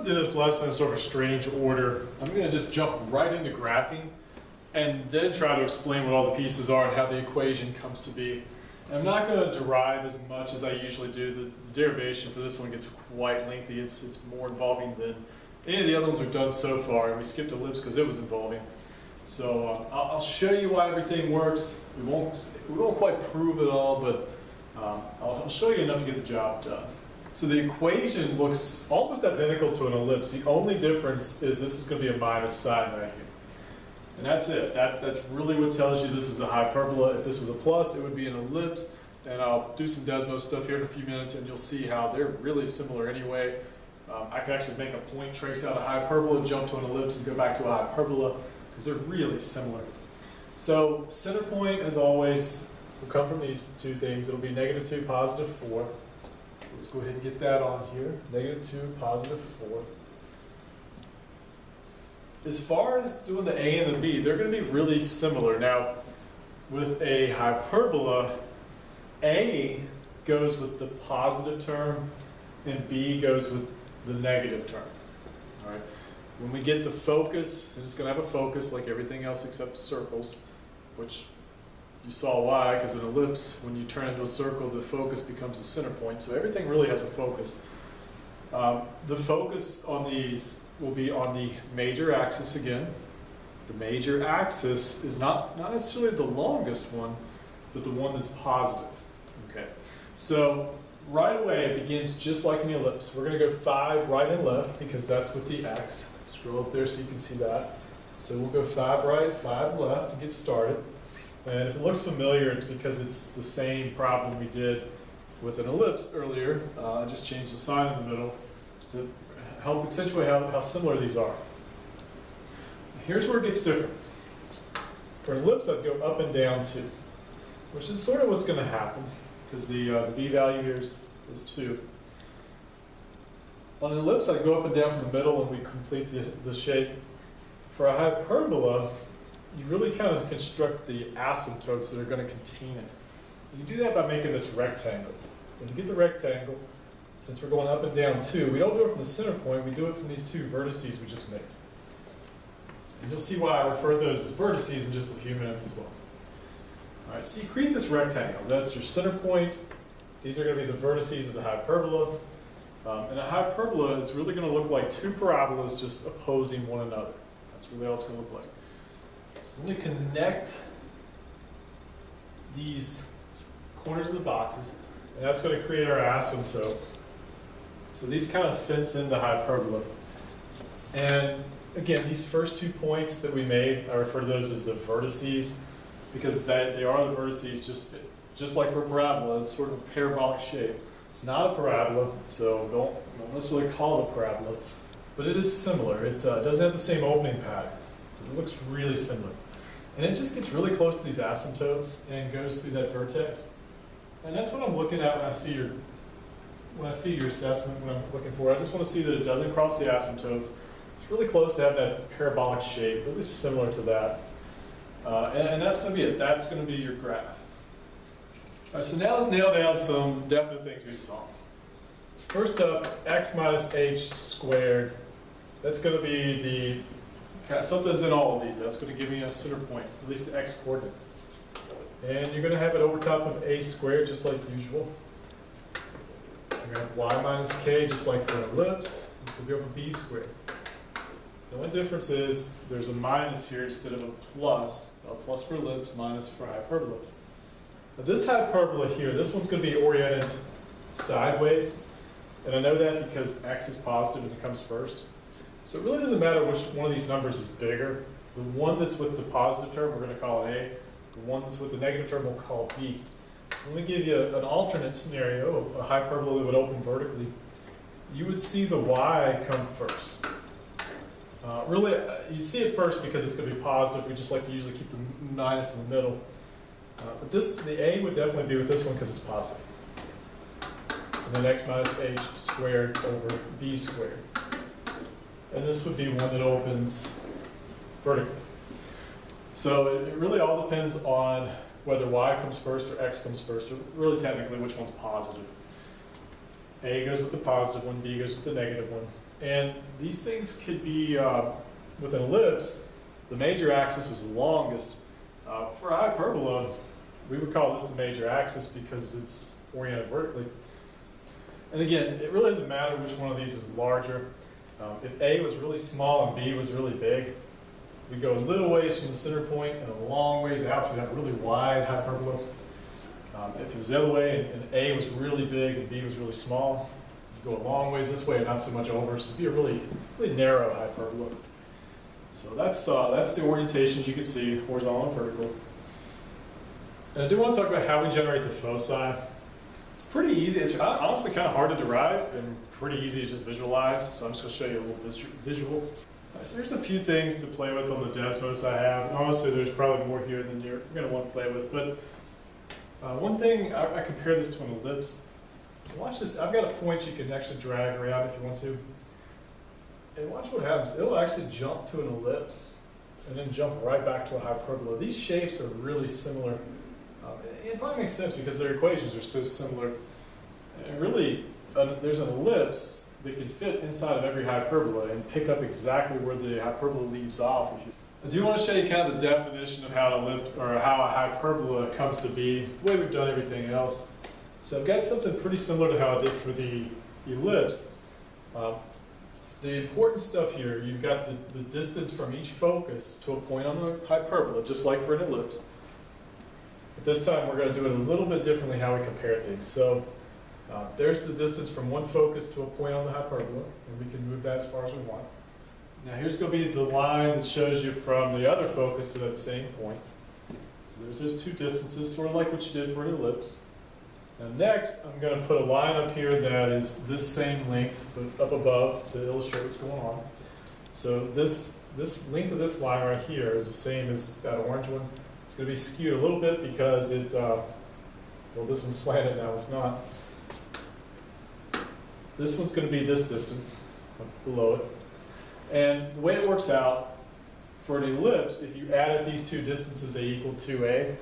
did this lesson in sort of a strange order. I'm going to just jump right into graphing and then try to explain what all the pieces are and how the equation comes to be. And I'm not going to derive as much as I usually do. The derivation for this one gets quite lengthy. It's more involving than any of the other ones we've done so far. And we skipped ellipse because it was involving. So I'll show you why everything works. We won't quite prove it all, but I'll show you enough to get the job done. So the equation looks almost identical to an ellipse. The only difference is this is going to be a minus sign right here. And that's it. That's really what tells you this is a hyperbola. If this was a plus, it would be an ellipse. And I'll do some Desmos stuff here in a few minutes, and you'll see how they're really similar anyway. I could actually make a point, trace out a hyperbola, jump to an ellipse, and go back to a hyperbola, because they're really similar. So center point, as always, will come from these two things. It'll be -2, +4. So let's go ahead and get that on here. -2, +4. As far as doing the A and the B, they're going to be really similar. Now, with a hyperbola, A goes with the positive term, and B goes with the negative term. All right. When we get the focus, and it's going to have a focus like everything else except circles, which you saw why, because an ellipse, when you turn into a circle, the focus becomes the center point. So everything really has a focus. The focus on these will be on the major axis again. The major axis is not necessarily the longest one, but the one that's positive. Okay. So right away it begins just like an ellipse. We're going to go 5 right and left because that's with the x. Scroll up there so you can see that. So we'll go 5 right, 5 left to get started. And if it looks familiar, it's because it's the same problem we did with an ellipse earlier. I just changed the sign in the middle to help accentuate how similar these are. Here's where it gets different. For an ellipse, I'd go up and down 2, which is sort of what's going to happen because the b value here is 2. On an ellipse, I'd go up and down from the middle and we complete the shape. For a hyperbola, you really kind of construct the asymptotes that are going to contain it. You do that by making this rectangle. When you get the rectangle, since we're going up and down 2, we don't do it from the center point, we do it from these 2 vertices we just made. And you'll see why I refer to those as vertices in just a few minutes as well. All right, so you create this rectangle. That's your center point. These are going to be the vertices of the hyperbola. And a hyperbola is really going to look like 2 parabolas just opposing one another. That's really all it's going to look like. So let me connect these corners of the boxes, and that's going to create our asymptotes. So these kind of fence in the hyperbola. And again, these first 2 points that we made, I refer to those as the vertices, because they are the vertices just like for a parabola. It's sort of a parabolic shape. It's not a parabola, so don't necessarily call it a parabola, but it is similar. It doesn't have the same opening pattern. It looks really similar. And it just gets really close to these asymptotes and goes through that vertex. And that's what I'm looking at when I see your assessment, when I'm looking for. I just want to see that it doesn't cross the asymptotes. It's really close to having that parabolic shape, really similar to that. And that's going to be it. That's going to be your graph. All right, so now let's nail down some definite things we saw. So first up, x minus h squared. That's going to be something that's in all of these. That's going to give me a center point, at least the x coordinate. And you're going to have it over top of a squared, just like usual. You're going to have y minus k, just like for an ellipse. It's going to be over b squared. The only difference is there's a minus here instead of a plus for ellipse, minus for hyperbola. Now this hyperbola here, this one's going to be oriented sideways. And I know that because x is positive and it comes first. So it really doesn't matter which one of these numbers is bigger. The one that's with the positive term, we're going to call it A. The one that's with the negative term, we'll call B. So let me give you an alternate scenario, a hyperbola that would open vertically. You would see the y come first. Really, you'd see it first because it's going to be positive. We just like to usually keep the minus in the middle. But the A would definitely be with this one because it's positive. And then x minus h squared over b squared. And this would be one that opens vertically. So it really all depends on whether y comes first or x comes first, or really technically which one's positive. A goes with the positive one, B goes with the negative one. And these things could be, with an ellipse, the major axis was the longest. For a hyperbola, we would call this the major axis because it's oriented vertically. And again, it really doesn't matter which one of these is larger. If A was really small and B was really big, we go a little ways from the center point and a long ways out, so we have a really wide hyperbola. If it was the other way and A was really big and B was really small, you go a long ways this way and not so much over, so it'd be a really, really narrow hyperbola. So that's the orientations you can see, horizontal and vertical. And I do want to talk about how we generate the foci. It's pretty easy. It's honestly kind of hard to derive and pretty easy to just visualize. So I'm just going to show you a little visual. So there's a few things to play with on the Desmos I have. And honestly, there's probably more here than you're going to want to play with. But one thing, I compare this to an ellipse. Watch this. I've got a point you can actually drag around if you want to. And watch what happens. It'll actually jump to an ellipse and then jump right back to a hyperbola. These shapes are really similar. It probably makes sense because their equations are so similar. And really, there's an ellipse that can fit inside of every hyperbola and pick up exactly where the hyperbola leaves off. I do want to show you kind of the definition of how a hyperbola comes to be, the way we've done everything else. So I've got something pretty similar to how I did for the ellipse. The important stuff here, you've got the distance from each focus to a point on the hyperbola, just like for an ellipse. But this time we're going to do it a little bit differently how we compare things. So there's the distance from one focus to a point on the hyperbola, and we can move that as far as we want. Now here's going to be the line that shows you from the other focus to that same point. So there's those two distances, sort of like what you did for an ellipse. Now next, I'm going to put a line up here that is this same length, but up above to illustrate what's going on. So this length of this line right here is the same as that orange one. It's going to be skewed a little bit because it, well, this one's slanted now, it's not. This one's going to be this distance below it. And the way it works out, for an ellipse, if you added these two distances, they equal 2a.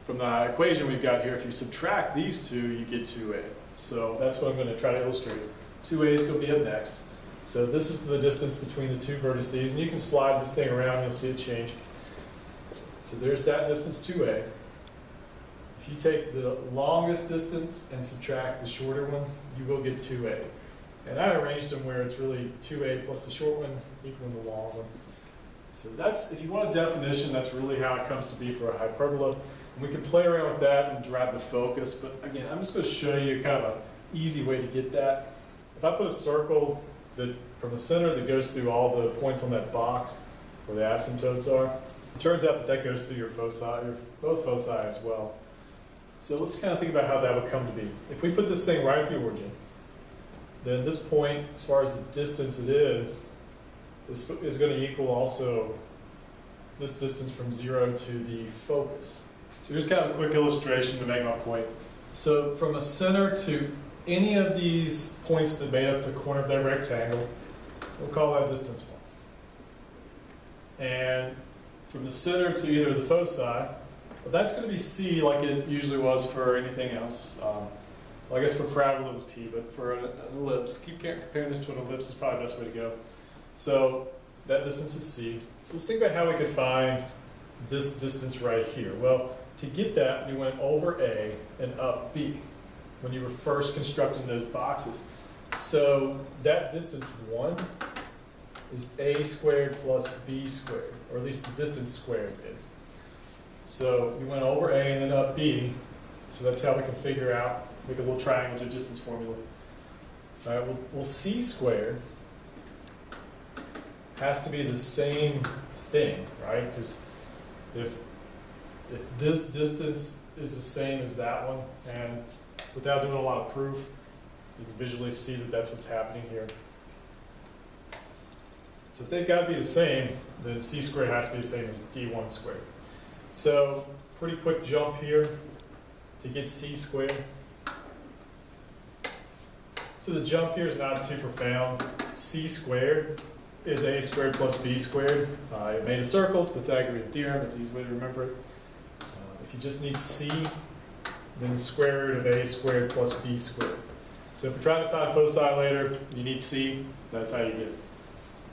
From the equation we've got here, if you subtract these two, you get 2a. So that's what I'm going to try to illustrate. 2a is going to be up next. So this is the distance between the two vertices, and you can slide this thing around, you'll see it change. So there's that distance 2a. If you take the longest distance and subtract the shorter one, you will get 2a. And I arranged them where it's really 2a plus the short one equaling the long one. So that's, if you want a definition, that's really how it comes to be for a hyperbola. And we can play around with that and derive the focus, but again, I'm just going to show you kind of an easy way to get that. If I put a circle that from the center that goes through all the points on that box where the asymptotes are, it turns out that that goes through your foci, both foci as well. So let's kind of think about how that would come to be. If we put this thing right at the origin, then this point, as far as the distance it is going to equal also this distance from 0 to the focus. So here's kind of a quick illustration to make my point. So from a center to any of these points that made up the corner of that rectangle, we'll call that distance 1. And from the center to either of the foci, well, that's going to be C like it usually was for anything else. Well, I guess for parabola it was P, but for an ellipse, keep comparing this to an ellipse is probably the best way to go. So that distance is C. So let's think about how we could find this distance right here. Well, to get that, we went over A and up B when you were first constructing those boxes. So that distance 1 is A squared plus B squared, or at least the distance squared is. So we went over A and then up B, so that's how we can figure out, make a little triangle to distance formula. All right, well C squared has to be the same thing, right? Because if this distance is the same as that one, and without doing a lot of proof, you can visually see that that's what's happening here. So if they've got to be the same, then C squared has to be the same as D1 squared. So pretty quick jump here to get C squared. So the jump here is not too profound. C squared is A squared plus B squared. It made a circle, it's Pythagorean theorem, it's an easy way to remember it. If you just need C, then the square root of A squared plus B squared. So if you're trying to find foci later, you need C, that's how you get it.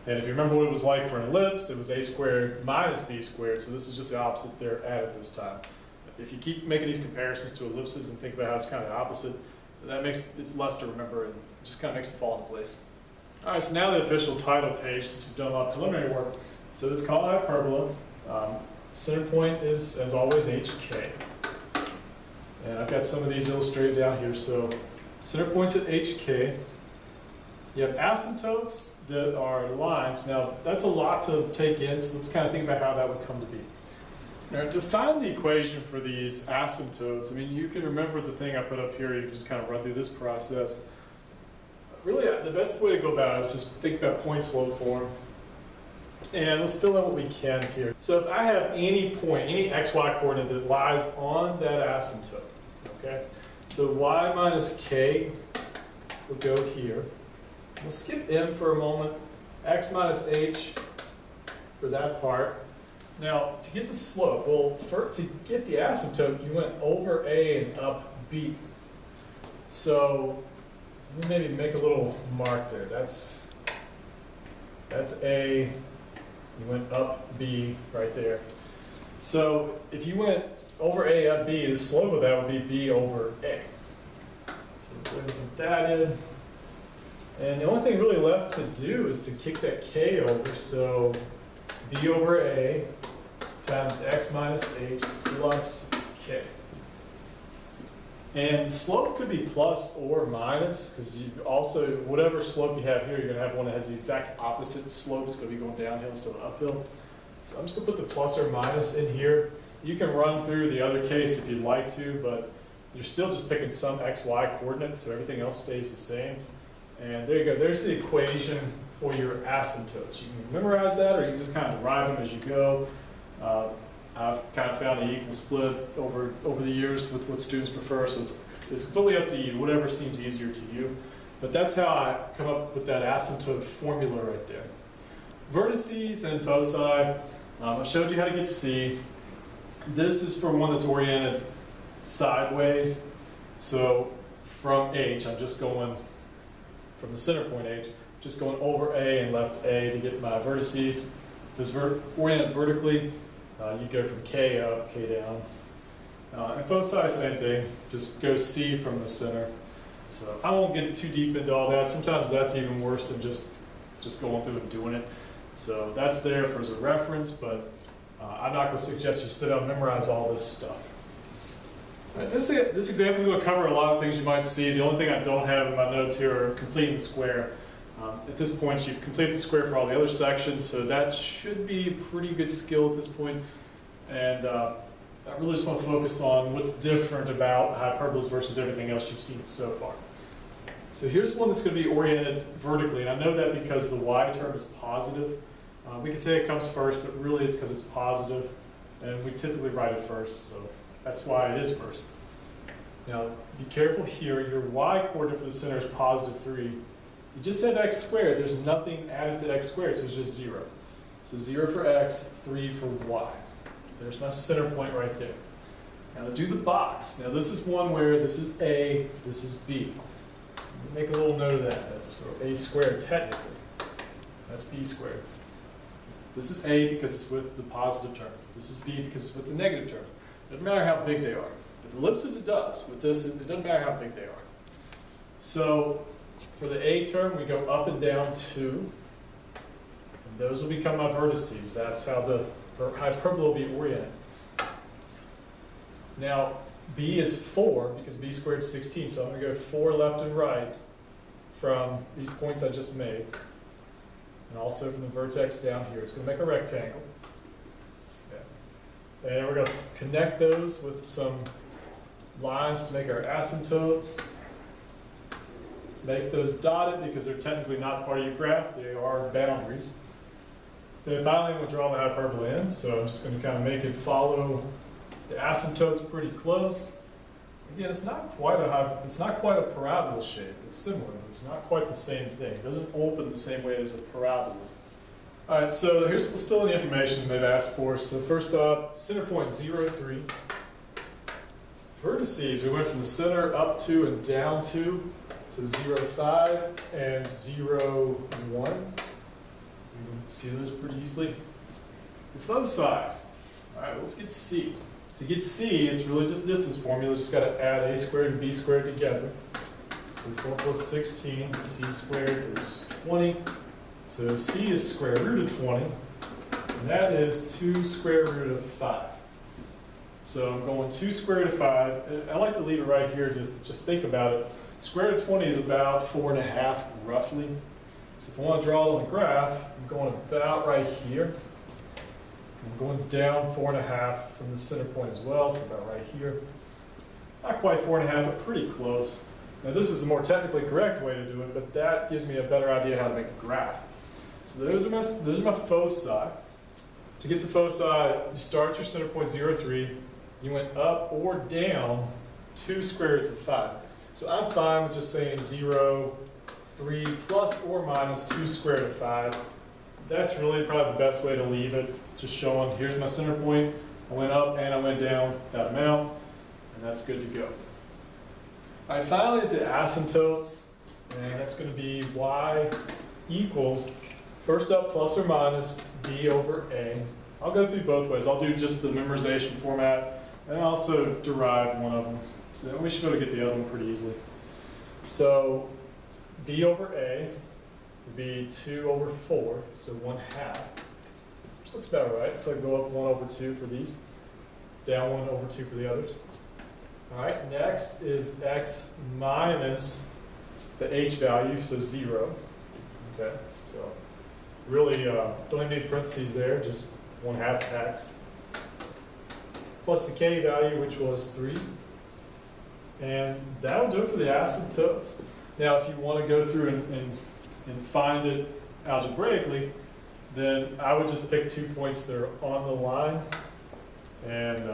And if you remember what it was like for an ellipse, it was a squared minus b squared, so this is just the opposite they're added this time. If you keep making these comparisons to ellipses and think about how it's kind of the opposite, that makes it's less to remember and just kind of makes it fall into place. All right, so now the official title page, since we've done a lot of preliminary work. So it's called hyperbola. Center point is, as always, HK. And I've got some of these illustrated down here. So center point's at HK. You have asymptotes that are lines. Now, that's a lot to take in, so let's kind of think about how that would come to be. Now, to find the equation for these asymptotes, I mean, you can remember the thing I put up here. You can just kind of run through this process. Really, the best way to go about it is just think about point-slope form. And let's fill in what we can here. So if I have any point, any xy coordinate that lies on that asymptote, okay? So y minus k will go here. We'll skip m for a moment, x minus h for that part. Now, to get the slope, well, to get the asymptote, you went over a and up b. So let me maybe make a little mark there. That's a, you went up b right there. So if you went over a up b, the slope of that would be b over a. So go ahead and put that in. And the only thing really left to do is to kick that k over, so b over a times x minus h plus k. And the slope could be plus or minus, because you also, whatever slope you have here, you're going to have one that has the exact opposite slope. It's going to be going downhill instead of uphill. So I'm just going to put the plus or minus in here. You can run through the other case if you'd like to, but you're still just picking some xy coordinates, so everything else stays the same. And there you go. There's the equation for your asymptotes. You can memorize that, or you can just kind of derive them as you go. I've kind of found the equal split over the years with what students prefer, so it's completely up to you, whatever seems easier to you. But that's how I come up with that asymptote formula right there. Vertices and foci, I showed you how to get C. This is for one that's oriented sideways. So from H, I'm just going from the center point H, just going over A and left A to get my vertices. If it's oriented vertically, you go from K up, K down. And foci, same thing, just go C from the center. So I won't get too deep into all that. Sometimes that's even worse than just going through and doing it. So that's there for as a reference, but I'm not going to suggest you sit down and memorize all this stuff. All right, this example is going to cover a lot of things you might see. The only thing I don't have in my notes here are completing the square. At this point, you've completed the square for all the other sections, so that should be a pretty good skill at this point. And I really just want to focus on what's different about hyperbolas versus everything else you've seen so far. So here's one that's going to be oriented vertically, and I know that because the y term is positive. We can say it comes first, but really it's because it's positive, and we typically write it first, so that's why it is first. Now, be careful here. Your y coordinate for the center is positive 3. If you just have x squared, there's nothing added to x squared, so it's just 0. So 0 for x, 3 for y. There's my center point right there. Now to do the box. Now this is one where this is A, this is B. Make a little note of that. That's sort of A squared technically. That's B squared. This is A because it's with the positive term. This is B because it's with the negative term. It doesn't matter how big they are. With ellipses it does. With this, it doesn't matter how big they are. So for the A term, we go up and down 2. And those will become my vertices. That's how the hyperbola will be oriented. Now, B is 4 because B squared is 16. So I'm going to go 4 left and right from these points I just made. And also from the vertex down here. It's going to make a rectangle. Okay. And we're going to connect those with some lines to make our asymptotes. Make those dotted because they're technically not part of your graph. They are boundaries. Then finally, I'm going to draw the hyperbola in. So I'm just going to kind of make it follow the asymptotes pretty close. Again, it's not quite a parabola shape. It's similar, but it's not quite the same thing. It doesn't open the same way as a parabola. All right, so let's fill in the information they've asked for. So first up, center point 0, 3. Vertices, we went from the center up 2 and down 2. So 0, 5 and 0, 1. You can see those pretty easily. The foci. All right, let's get C. To get C, it's really just distance formula. Just got to add a squared and b squared together. So 4 plus 16, c squared is 20. So c is square root of 20, and that is 2 square root of 5. So I'm going 2 square root of 5. I like to leave it right here to just think about it. Square root of 20 is about 4.5 roughly. So if I want to draw it on the graph, I'm going about right here. I'm going down 4.5 from the center point as well, so about right here. Not quite 4.5, but pretty close. Now this is the more technically correct way to do it, but that gives me a better idea how to make the graph. So those are my foci. To get the foci, you start at your center point 0, 3. You went up or down 2 square roots of 5. So I'm fine with just saying 0, 3 plus or minus 2 square root of 5. That's really probably the best way to leave it. Just showing, here's my center point. I went up and I went down that amount, and that's good to go. All right, finally is the asymptotes, and that's going to be y equals, first up, plus or minus b over a. I'll go through both ways. I'll do just the memorization format, and also derive one of them. So then we should be able to get the other one pretty easily. So b over a would be 2 over 4, so 1/2. Which looks about right. So I go up 1 over 2 for these, down 1 over 2 for the others. All right, next is x minus the h value, so 0. Okay, so really don't even need parentheses there, just 1/2 x. Plus the k value, which was 3. And that'll do it for the asymptotes. Now, if you want to go through and find it algebraically, then I would just pick 2 points that are on the line. And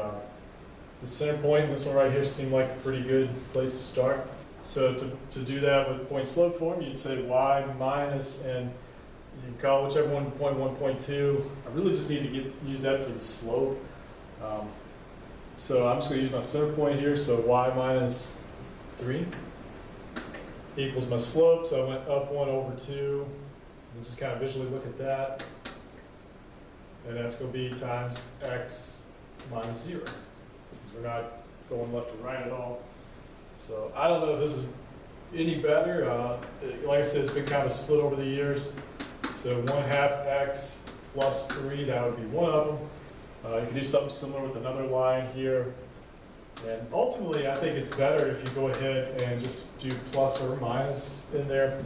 the center point, this one right here, seemed like a pretty good place to start. So to do that with point slope form, you'd say y minus, and you can call whichever one, 0.1, 0.2. I really just need to use that for the slope. So I'm just going to use my center point here, so y minus 3 equals my slope, so I went up 1 over 2. And just kind of visually look at that. And that's going to be times x minus 0. Because we're not going left or right at all. So I don't know if this is any better. Like I said, it's been kind of split over the years. So 1/2 x plus 3, that would be one of them. You can do something similar with another line here. And ultimately, I think it's better if you go ahead and just do plus or minus in there.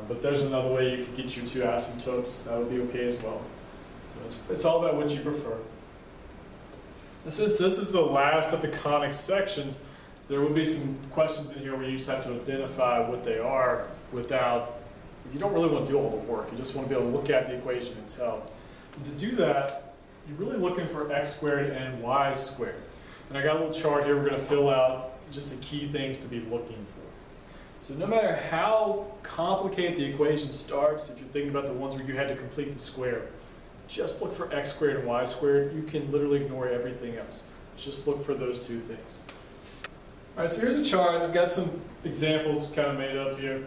But there's another way you could get your 2 asymptotes. That would be okay as well. So it's all about what you prefer. This is the last of the conic sections. There will be some questions in here where you just have to identify what they are without, you don't really want to do all the work. You just want to be able to look at the equation and tell. And to do that, you're really looking for x squared and y squared. And I got a little chart here we're going to fill out just the key things to be looking for. So no matter how complicated the equation starts, if you're thinking about the ones where you had to complete the square, just look for x squared and y squared. You can literally ignore everything else. Just look for those 2 things. All right, so here's a chart. I've got some examples kind of made up here.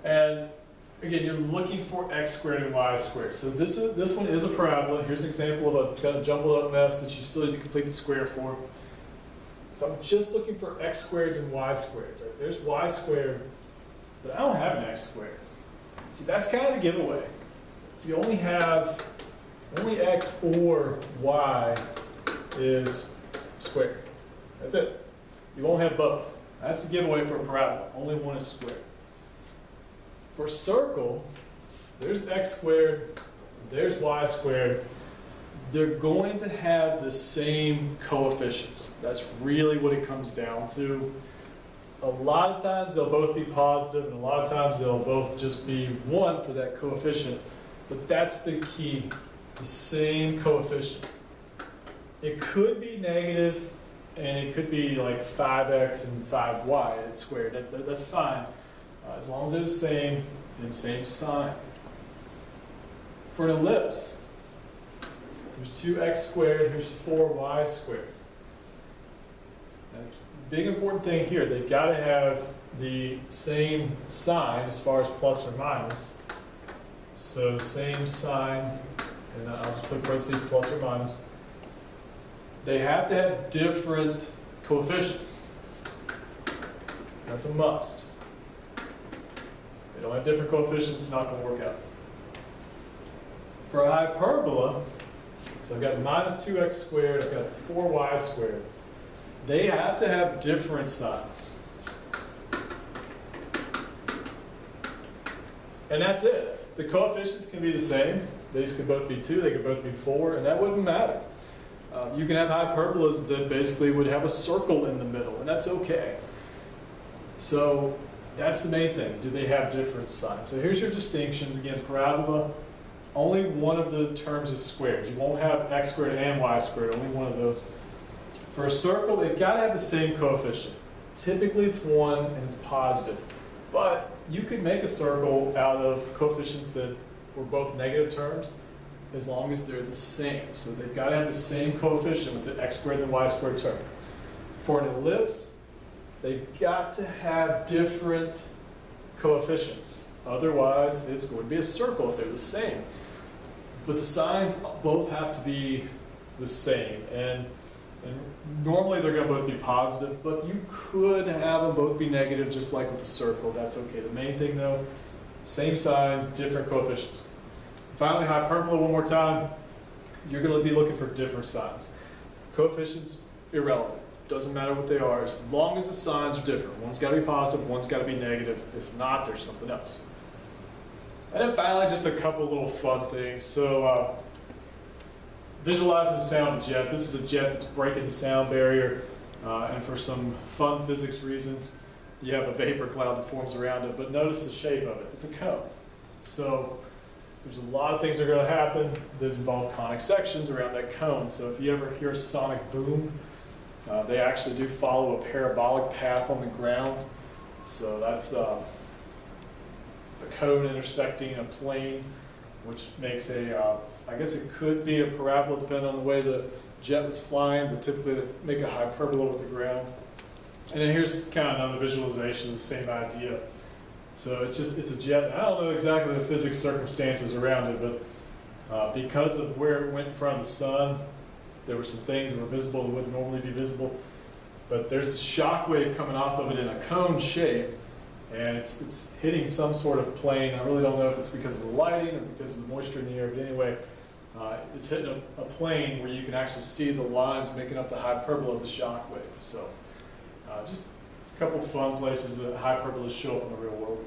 And again, you're looking for x squared and y squared. So this one is a parabola. Here's an example of a kind of jumbled up mess that you still need to complete the square for. If I'm just looking for x squareds and y squareds, right? There's y squared, but I don't have an x squared. See, that's kind of the giveaway. You only have x or y is squared. That's it. You won't have both. That's the giveaway for a parabola. Only one is squared. For a circle, there's x squared, there's y squared. They're going to have the same coefficients. That's really what it comes down to. A lot of times they'll both be positive, and a lot of times they'll both just be 1 for that coefficient. But that's the key, the same coefficient. It could be negative, and it could be like 5x and 5y squared. That's fine, as long as they're the same and the same sign. For an ellipse, there's 2x squared, here's 4y squared. Now, big important thing here, they've got to have the same sign as far as plus or minus. So same sign, and I'll just put parentheses plus or minus. They have to have different coefficients. That's a must. They don't have different coefficients, it's not going to work out. For a hyperbola, so I've got minus 2x squared, I've got 4y squared. They have to have different signs. And that's it. The coefficients can be the same. These could both be 2, they could both be 4, and that wouldn't matter. You can have hyperbolas that basically would have a circle in the middle, and that's okay. So that's the main thing. Do they have different signs? So here's your distinctions. Again, parabola, only one of the terms is squared. You won't have x squared and y squared, only one of those. For a circle, they've got to have the same coefficient. Typically it's 1 and it's positive. But you could make a circle out of coefficients that were both negative terms as long as they're the same. So they've got to have the same coefficient with the x squared and y squared term. For an ellipse, they've got to have different coefficients. Otherwise, it's going to be a circle if they're the same. But the signs both have to be the same. And normally they're going to both be positive, but you could have them both be negative just like with the circle. That's okay. The main thing though, same sign, different coefficients. Finally, hyperbola one more time. You're going to be looking for different signs. Coefficients, irrelevant. Doesn't matter what they are, as long as the signs are different. One's got to be positive, one's got to be negative. If not, there's something else. And then finally, just a couple little fun things. So visualizing the sound of a jet. This is a jet that's breaking the sound barrier, and for some fun physics reasons, you have a vapor cloud that forms around it, but notice the shape of it. It's a cone. So there's a lot of things that are going to happen that involve conic sections around that cone. So if you ever hear a sonic boom, they actually do follow a parabolic path on the ground. So that's a cone intersecting a plane, which makes a, I guess it could be a parabola depending on the way the jet was flying, but typically they make a hyperbola with the ground. And then here's kind of another visualization of the same idea. So it's a jet. I don't know exactly the physics circumstances around it, but because of where it went in front of the sun, there were some things that were visible that wouldn't normally be visible. But there's a shock wave coming off of it in a cone shape, and it's hitting some sort of plane. I really don't know if it's because of the lighting or because of the moisture in the air, but anyway, it's hitting a plane where you can actually see the lines making up the hyperbola of the shock wave. So just a couple of fun places that hyperbolas show up in the real world.